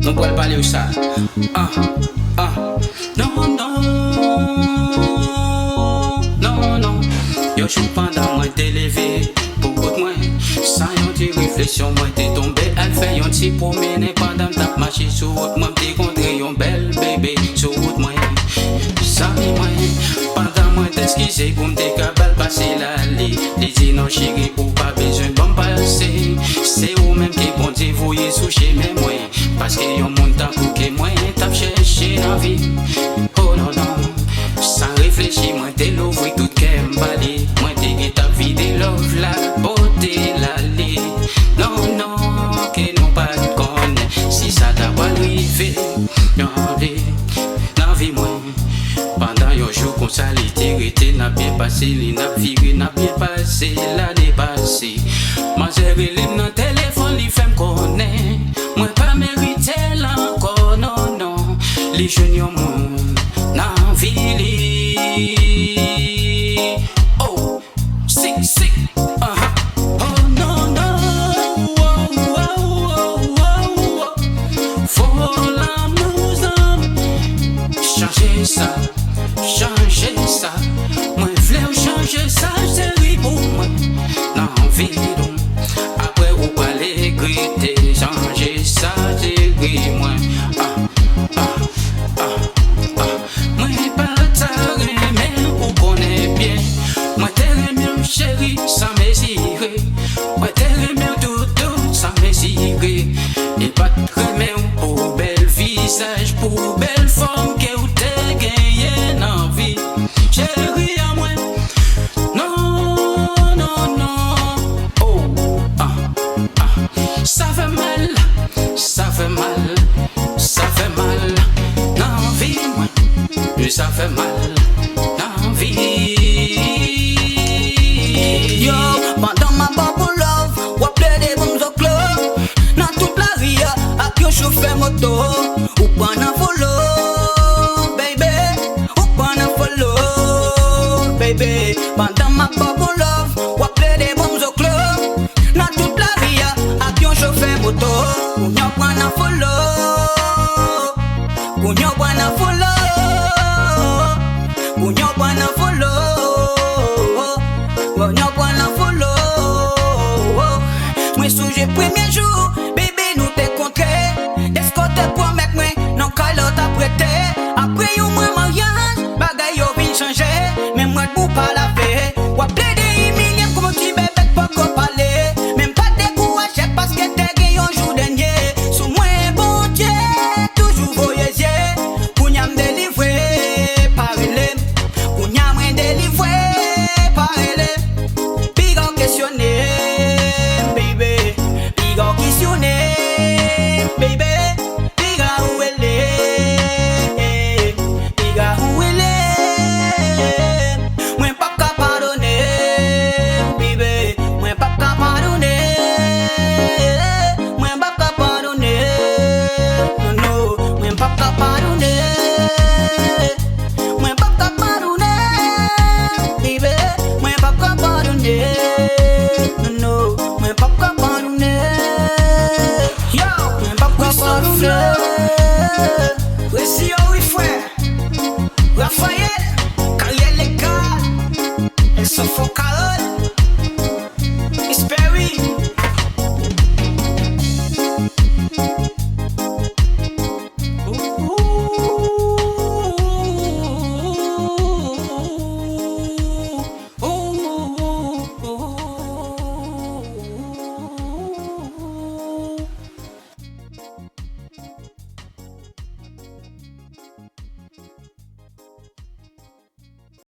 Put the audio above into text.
Non pourrait parler de ça. Non, non. Yo chou pendant moi t'es levé. Pour moi, sans yon ti réflexion, moi t'es tombé. Elle fait yon ti promener pendant t'as marché sur route. Moi t'es contré yon belle bébé sur route moi. Ça moi, pendant moi t'es esquissé pour m'te cabal passer la lit. Les dit non chérie ou pas besoin bon passer. C'est ou même qui bon Dieu voyez sous chez mes moi. Parce que yon monde tant que moi t'as cherché la vie. Oh non non, sans réfléchir moi t'es l'ouvrir tout qu'elle m'balé. Moi t'es ta vie de love la beauté la lit. Non que non pas de connaît. Si ça t'a pas arrivé, non la vie moi. Pendant yon jour comme ça l'été n'a bien passé, n'a viré n'a bien passé l'année passée. Ma chérie l'aime dans téléphone, il fait me connaître. Moi pas mérité là encore, non. Les jeunes yon monde n'a vie. Oh, sick. Oh non. Faut l'amour, changer ça. Moi v'lais changer ça, chérie pour moi. L'envie donc, après ou pas les regretter. Changer ça, chérie moi. Moi pas t'arrêter, mais vous connaissez bien. Moi t'aime bien chérie, ça m'ésirait. Moi t'aime bien tout, ça m'ésirait. Et pas très bien pour bel visage, pour belle forme que vous t'ai gagné dans vie. Chérie à moi, non. Oh, ça fait mal. Dans vie, moi, ça fait mal. Dans vie. Yo, pendant ma bubble love, wap play des bombes au club. Dans toute la vie, avec un chauffeur moto, ou pas n'en follow, baby, ou pas n'en follow, baby. Pendant ma bubble love, wap play des bombes au club. Dans toute la vie, avec un chauffeur moto, ou n'en pas n'en follow, ou n'en pas n'en follow, ou n'en pas n'en follow. Moi souj'ai premier jour, bébé nous t'es contré. Est-ce qu'on te promet moi, non calotte à prêter. Après yon moi mariage, bagay yo vin changer. Mais moi pour pas la